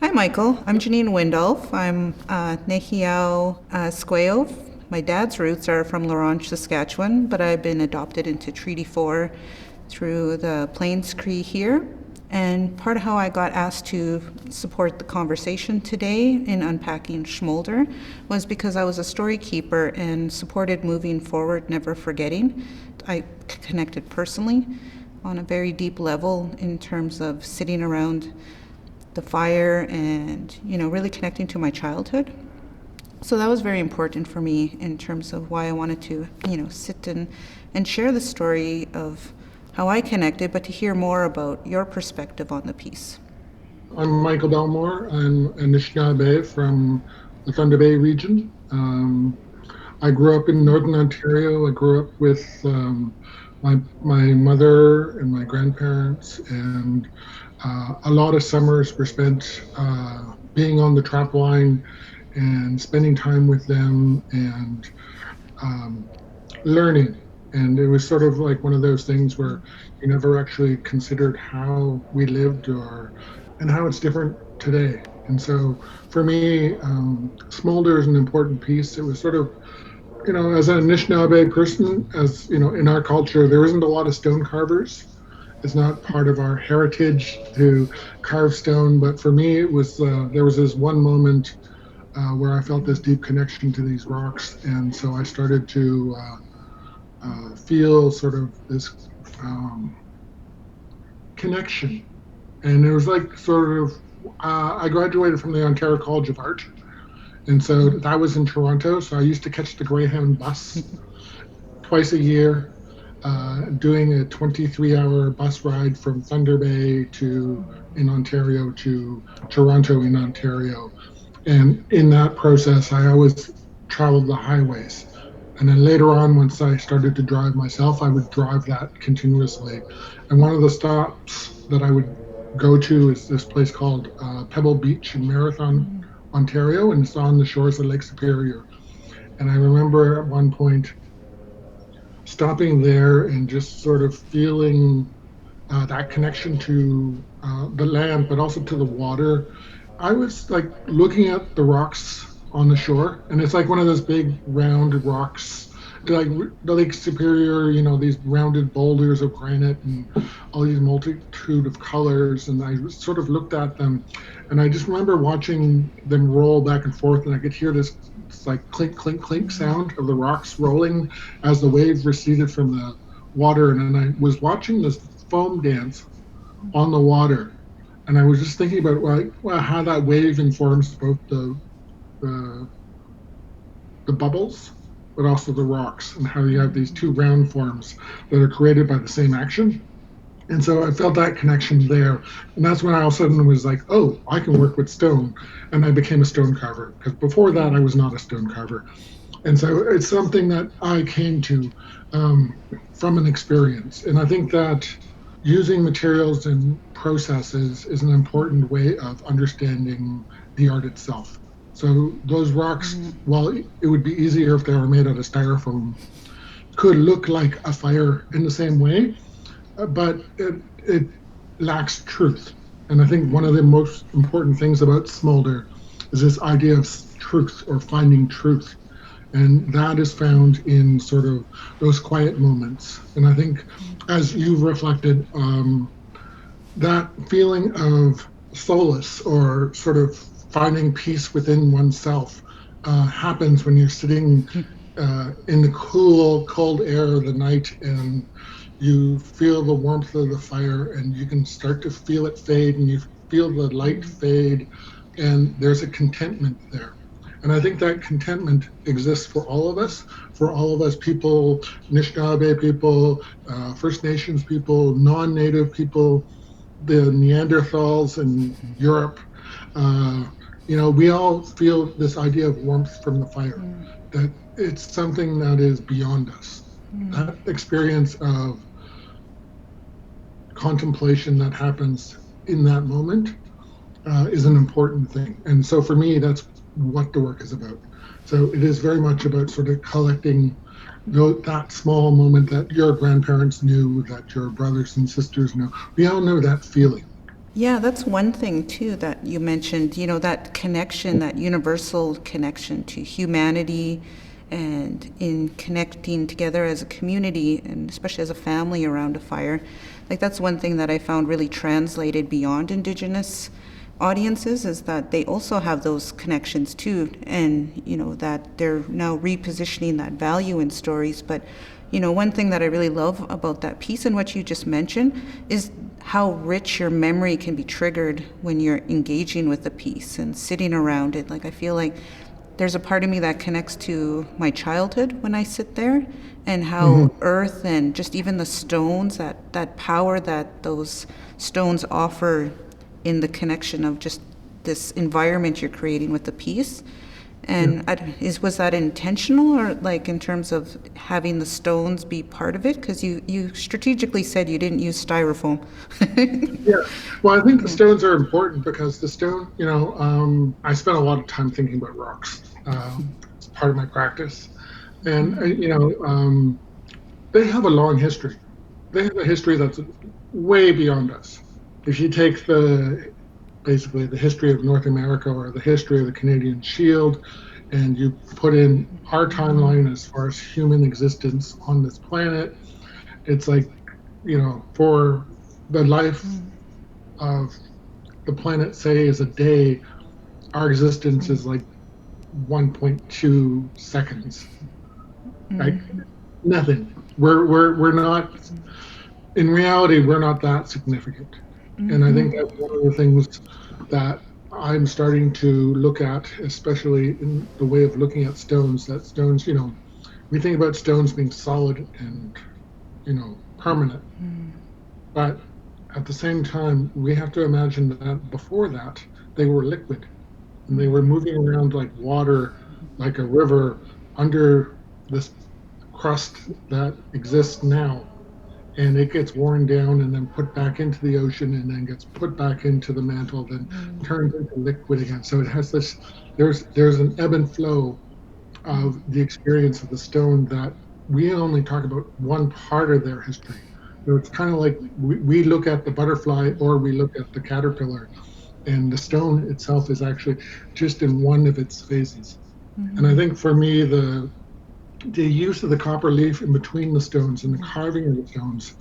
Hi, Michael. I'm Janine Windolph. I'm Nehiyaw Squayo. My dad's roots are from La Ronge, Saskatchewan, but I've been adopted into Treaty 4 through the Plains Cree here. And part of how I got asked to support the conversation today in unpacking Smoulder was because I was a story keeper and supported moving forward, never forgetting. I connected personally on a very deep level in terms of sitting around the fire and, really connecting to my childhood. So that was very important for me in terms of why I wanted to, sit and share the story of how I connected, but to hear more about your perspective on the piece. I'm Michael Belmore. I'm Anishinaabe from the Thunder Bay region. I grew up in Northern Ontario. I grew up with my mother and my grandparents, and a lot of summers were spent being on the trap line and spending time with them and learning. And it was sort of like one of those things where you never actually considered how we lived or and how it's different today. And so for me, Smoulder is an important piece. It was sort of, as an Anishinaabe person, as in our culture, there isn't a lot of stone carvers. It's not part of our heritage to carve stone. But for me, it was there was this one moment where I felt this deep connection to these rocks, and so I started to feel sort of this connection. And it was like sort of, I graduated from the Ontario College of Art. And so that was in Toronto. So I used to catch the Greyhound bus twice a year, doing a 23-hour bus ride from Thunder Bay in Ontario to Toronto in Ontario. And in that process, I always traveled the highways. And then later on, once I started to drive myself, I would drive that continuously. And one of the stops that I would go to is this place called Pebble Beach in Marathon, Ontario, and it's on the shores of Lake Superior. And I remember at one point stopping there and just sort of feeling that connection to the land, but also to the water. I was like looking at the rocks on the shore, and it's like one of those big round rocks, like the Lake Superior, these rounded boulders of granite and all these multitude of colors. And I sort of looked at them, and I just remember watching them roll back and forth, and I could hear this like clink, clink, clink sound of the rocks rolling as the waves receded from the water. And then I was watching this foam dance on the water, and I was just thinking about how that wave informs both the bubbles, but also the rocks, and how you have these two round forms that are created by the same action. And so I felt that connection there. And that's when I all of a sudden was like, oh, I can work with stone. And I became a stone carver, because before that, I was not a stone carver. And so it's something that I came to from an experience. And I think that using materials and processes is an important way of understanding the art itself. So those rocks, while it would be easier if they were made out of styrofoam, could look like a fire in the same way, but it lacks truth. And I think one of the most important things about Smoulder is this idea of truth, or finding truth. And that is found in sort of those quiet moments. And I think, as you've reflected, that feeling of solace, or sort of finding peace within oneself, happens when you're sitting in the cool, cold air of the night, and you feel the warmth of the fire, and you can start to feel it fade, and you feel the light fade, and there's a contentment there. And I think that contentment exists for all of us people, Anishinaabe people, First Nations people, non-Native people, the Neanderthals in Europe. We all feel this idea of warmth from the fire, that it's something that is beyond us. That experience of contemplation that happens in that moment is an important thing. And so for me, that's what the work is about. So it is very much about sort of collecting that small moment that your grandparents knew, that your brothers and sisters know. We all know that feeling. Yeah, that's one thing too that you mentioned, that connection, that universal connection to humanity and in connecting together as a community and especially as a family around a fire. Like that's one thing that I found really translated beyond Indigenous audiences is that they also have those connections too, and that they're now repositioning that value in stories. But one thing that I really love about that piece and what you just mentioned is how rich your memory can be triggered when you're engaging with the piece and sitting around it. Like I feel like there's a part of me that connects to my childhood when I sit there, and how earth and just even the stones, that power that those stones offer in the connection of just this environment you're creating with the piece. And was that intentional, or like in terms of having the stones be part of it? Because you strategically said you didn't use styrofoam. Yeah, well, I think the stones are important because the stone, I spent a lot of time thinking about rocks. It's part of my practice. And, they have a long history. They have a history that's way beyond us. If you take basically the history of North America or the history of the Canadian Shield, and you put in our timeline as far as human existence on this planet, it's like, for the life of the planet, say, is a day, our existence is like 1.2 seconds. Like nothing. We're not, in reality, we're not that significant. And I think that's one of the things that I'm starting to look at, especially in the way of looking at stones, that stones, we think about stones being solid and, permanent. But at the same time, we have to imagine that before that, they were liquid and they were moving around like water, like a river under this crust that exists now. And it gets worn down and then put back into the ocean and then gets put back into the mantle, then turns into liquid again. So it has this, there's an ebb and flow of the experience of the stone that we only talk about one part of their history. It's kind of like we look at the butterfly or we look at the caterpillar, and the stone itself is actually just in one of its phases. And I think for me, the use of the copper leaf in between the stones and the carving of the stones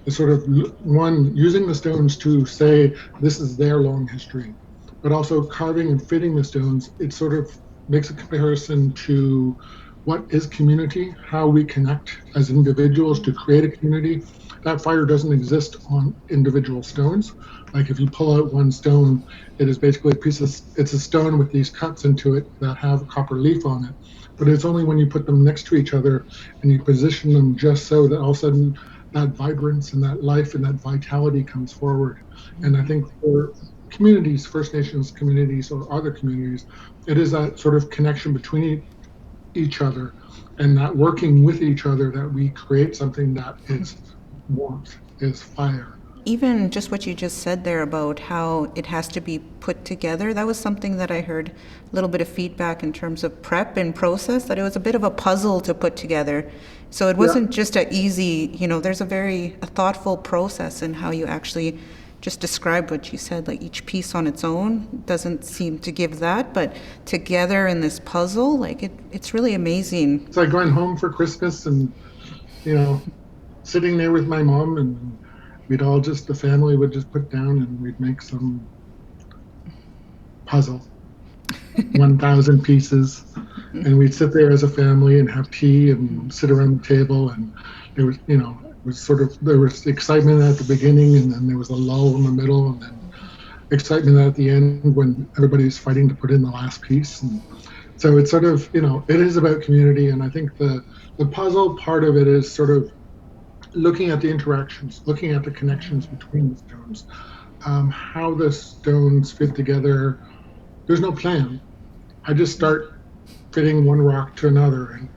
is sort of one, using the stones to say this is their long history, but also carving and fitting the stones. It sort of makes a comparison to what is community, how we connect as individuals to create a community. That fire doesn't exist on individual stones. Like if you pull out one stone, it is basically it's a stone with these cuts into it that have a copper leaf on it. But it's only when you put them next to each other and you position them just so that all of a sudden that vibrance and that life and that vitality comes forward. And I think for communities, First Nations communities or other communities, it is that sort of connection between each other and that working with each other that we create something that is warmth, is fire. Even just what you just said there about how it has to be put together, that was something that I heard a little bit of feedback in terms of prep and process, that it was a bit of a puzzle to put together. So it wasn't just a easy, there's a thoughtful process in how you actually just describe what you said, like each piece on its own doesn't seem to give that, but together in this puzzle, like it's really amazing. It's like going home for Christmas and, sitting there with my mom, and the family would just put down and we'd make some puzzle, 1,000 pieces. And we'd sit there as a family and have tea and sit around the table. And there was, there was excitement at the beginning, and then there was a lull in the middle, and then excitement at the end when everybody's fighting to put in the last piece. And so it's sort of, it is about community. And I think the puzzle part of it is sort of looking at the interactions, looking at the connections between the stones, how the stones fit together. There's no plan. I just start fitting one rock to another. And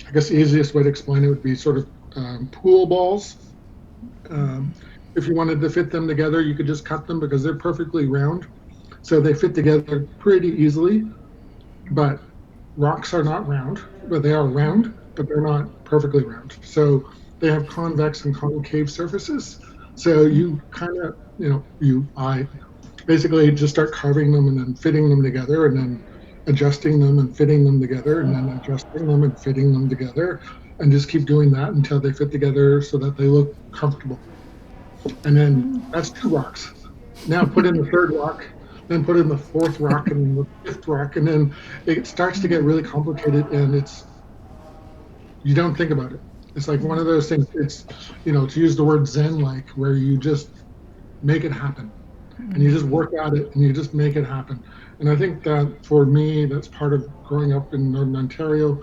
I guess the easiest way to explain it would be sort of pool balls. If you wanted to fit them together, you could just cut them because they're perfectly round. So they fit together pretty easily. But rocks are not round, but they are round, but they're not perfectly round. So they have convex and concave surfaces. So you kind of, basically just start carving them and then fitting them together and then adjusting them and fitting them together and then adjusting them and fitting them together and just keep doing that until they fit together so that they look comfortable. And then that's two rocks. Now put in the third rock, then put in the fourth rock and the fifth rock, and then it starts to get really complicated and it's you don't think about it. It's like one of those things, it's to use the word Zen like where you just make it happen and you just work at it and you just make it happen. And I think that for me, that's part of growing up in Northern Ontario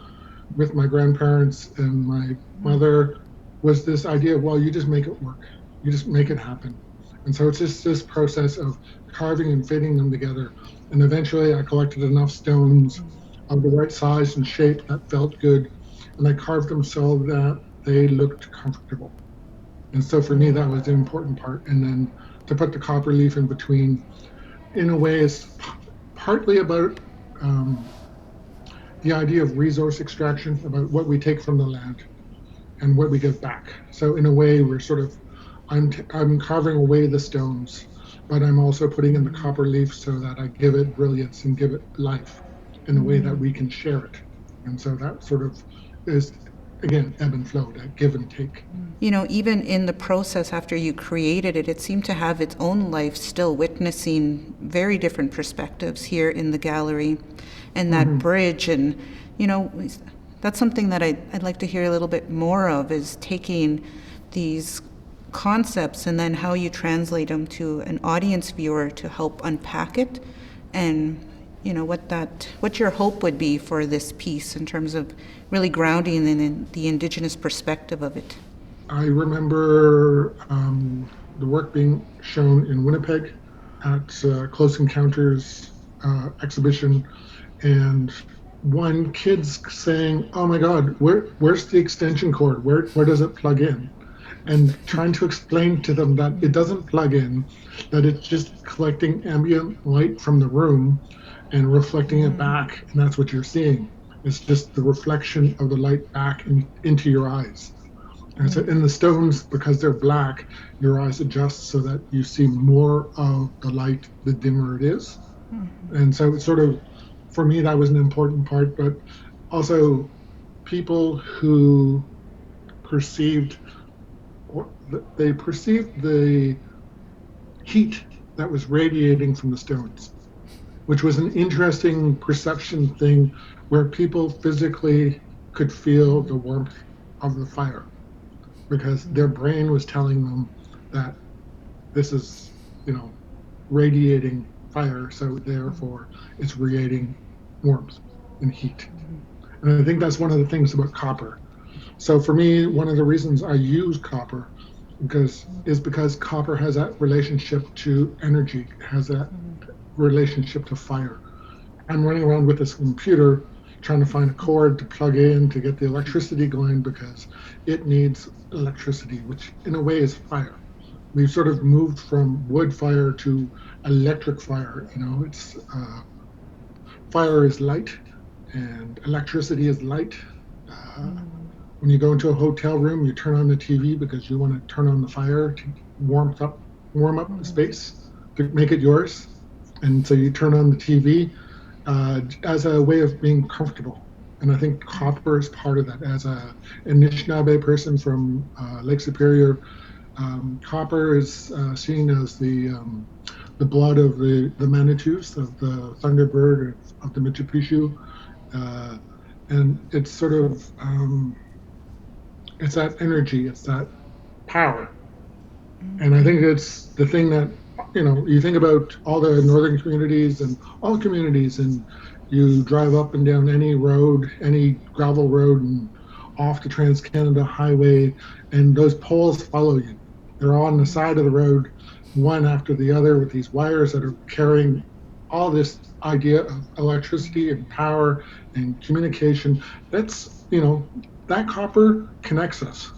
with my grandparents and my mother was this idea of, well, you just make it work. You just make it happen. And so it's just this process of carving and fitting them together. And eventually I collected enough stones of the right size and shape that felt good. And I carved them so that they looked comfortable. And so for me, that was the important part. And then to put the copper leaf in between, in a way, is partly about the idea of resource extraction, about what we take from the land and what we give back. So in a way, we're sort of, I'm carving away the stones, but I'm also putting in the copper leaf so that I give it brilliance and give it life in a way that we can share it. And so that sort of is, again, ebb and flow, that give and take. Even in the process after you created it, it seemed to have its own life, still witnessing very different perspectives here in the gallery. And that bridge, and, that's something that I'd like to hear a little bit more of, is taking these concepts and then how you translate them to an audience viewer to help unpack it, and what your hope would be for this piece in terms of really grounding in the Indigenous perspective of it. I remember the work being shown in Winnipeg at Close Encounters exhibition, and one kid's saying, "Oh my God, where's the extension cord? Where does it plug in?" And trying to explain to them that it doesn't plug in, that it's just collecting ambient light from the room and reflecting it back, and that's what you're seeing. It's just the reflection of the light back into your eyes. And so in the stones, because they're black, your eyes adjust so that you see more of the light the dimmer it is. And so it's sort of, for me, that was an important part, but also people who perceived the heat that was radiating from the stones, which was an interesting perception thing where people physically could feel the warmth of the fire because their brain was telling them that this is, radiating fire, so therefore it's radiating warmth and heat. And I think that's one of the things about copper. So for me, one of the reasons I use copper because copper has that relationship to energy, has that relationship to fire. I'm running around with this computer trying to find a cord to plug in to get the electricity going because it needs electricity, which in a way is fire. We've sort of moved from wood fire to electric fire. It's fire is light and electricity is light. When you go into a hotel room, you turn on the TV because you want to turn on the fire to warm up the space to make it yours. And so you turn on the TV as a way of being comfortable. And I think copper is part of that. As an Anishinaabe person from Lake Superior, copper is seen as the blood of the Manitous, of the Thunderbird, of the Machu Picchu. And it's sort of, it's that energy, it's that power. And I think it's the thing that, you think about all the northern communities and all communities, and you drive up and down any road, any gravel road, and off the Trans-Canada Highway, and those poles follow you. They're on the side of the road, one after the other, with these wires that are carrying all this idea of electricity and power and communication. That's, that copper connects us.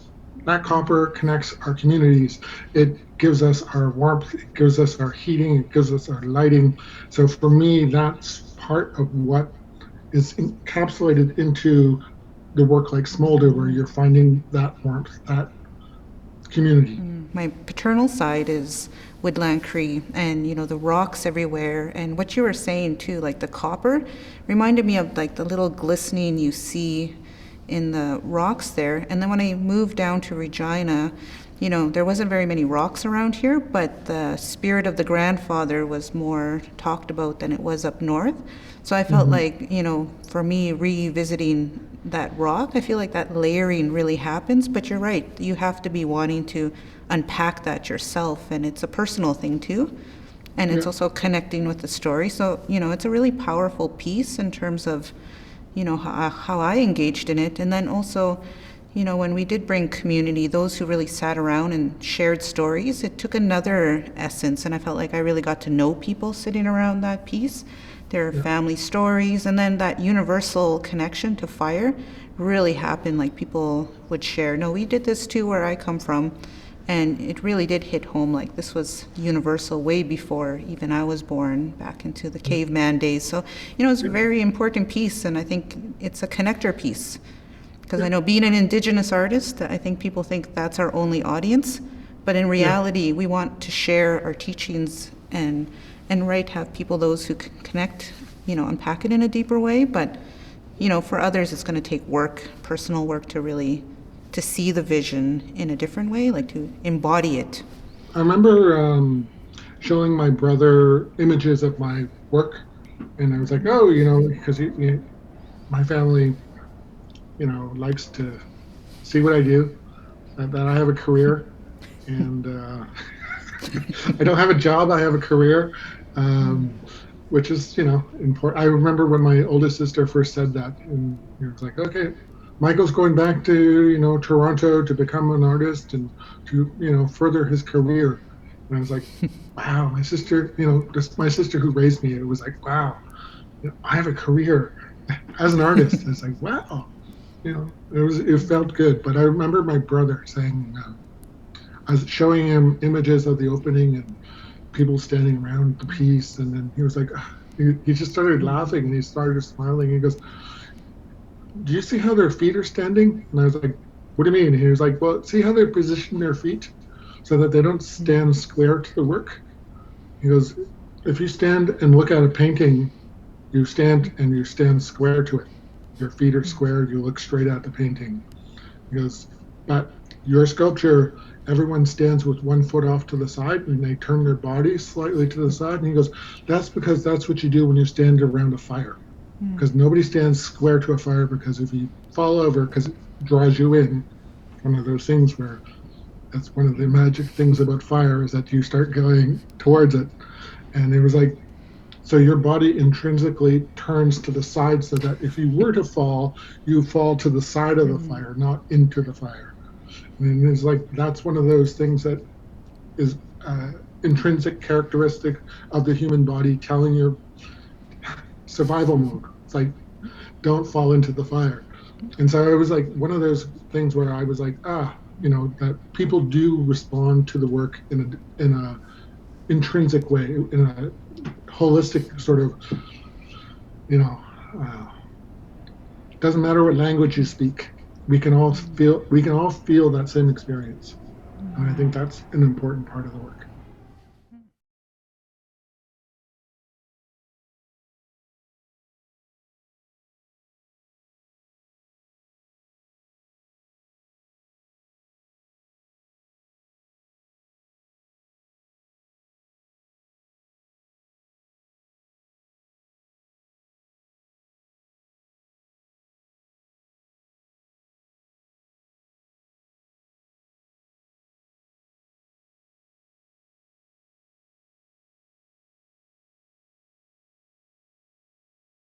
That copper connects our communities. It gives us our warmth, it gives us our heating, it gives us our lighting. So for me, that's part of what is encapsulated into the work like Smoulder, where you're finding that warmth, that community. My paternal side is Woodland Cree, and the rocks everywhere. And what you were saying too, like the copper, reminded me of like the little glistening you see in the rocks there. And then when I moved down to Regina, there wasn't very many rocks around here, but the spirit of the grandfather was more talked about than it was up north. So I felt like, for me, revisiting that rock, I feel like that layering really happens. But you're right, you have to be wanting to unpack that yourself, and it's a personal thing too. And it's also connecting with the story. So, it's a really powerful piece in terms of, how I engaged in it. And then also, when we did bring community, those who really sat around and shared stories, it took another essence. And I felt like I really got to know people sitting around that piece, their family stories, and then that universal connection to fire really happened. Like people would share, no, we did this too where I come from. And it really did hit home, like this was universal way before even I was born, back into the caveman days. So, it's a very important piece, and I think it's a connector piece. Because I know being an Indigenous artist, I think people think that's our only audience. But in reality, we want to share our teachings and have people, those who connect, unpack it in a deeper way. But, for others, it's going to take work, personal work, to see the vision in a different way, like to embody it. I remember showing my brother images of my work, and I was like, oh, because my family, likes to see what I do, that I have a career, and I don't have a job, I have a career, which is, important. I remember when my oldest sister first said that, and it was like, okay, Michael's going back to, Toronto to become an artist and to, further his career. And I was like, wow, my sister, just my sister who raised me, it was like, wow, I have a career as an artist. It's like, wow, it felt good. But I remember my brother saying, I was showing him images of the opening and people standing around the piece. And then he was like, he just started laughing and he started smiling. He goes, do you see how their feet are standing? And I was like, what do you mean? And he was like, well, see how they position their feet so that they don't stand square to the work? He goes, if you stand and look at a painting, you stand square to it. Your feet are square, you look straight at the painting. He goes, but your sculpture, everyone stands with one foot off to the side and they turn their body slightly to the side. And he goes, that's because that's what you do when you stand around a fire. Because nobody stands square to a fire, because if you fall over, because it draws you in, one of those things where that's one of the magic things about fire is that you start going towards it. And it was like, so your body intrinsically turns to the side so that if you were to fall, you fall to the side of the fire, not into the fire. And it's like, that's one of those things that is intrinsic characteristic of the human body, telling your survival mode. It's like, don't fall into the fire. And so it was like one of those things where I was like, that people do respond to the work in a intrinsic way, in a holistic sort of, doesn't matter what language you speak, we can all feel that same experience. And I think that's an important part of the work.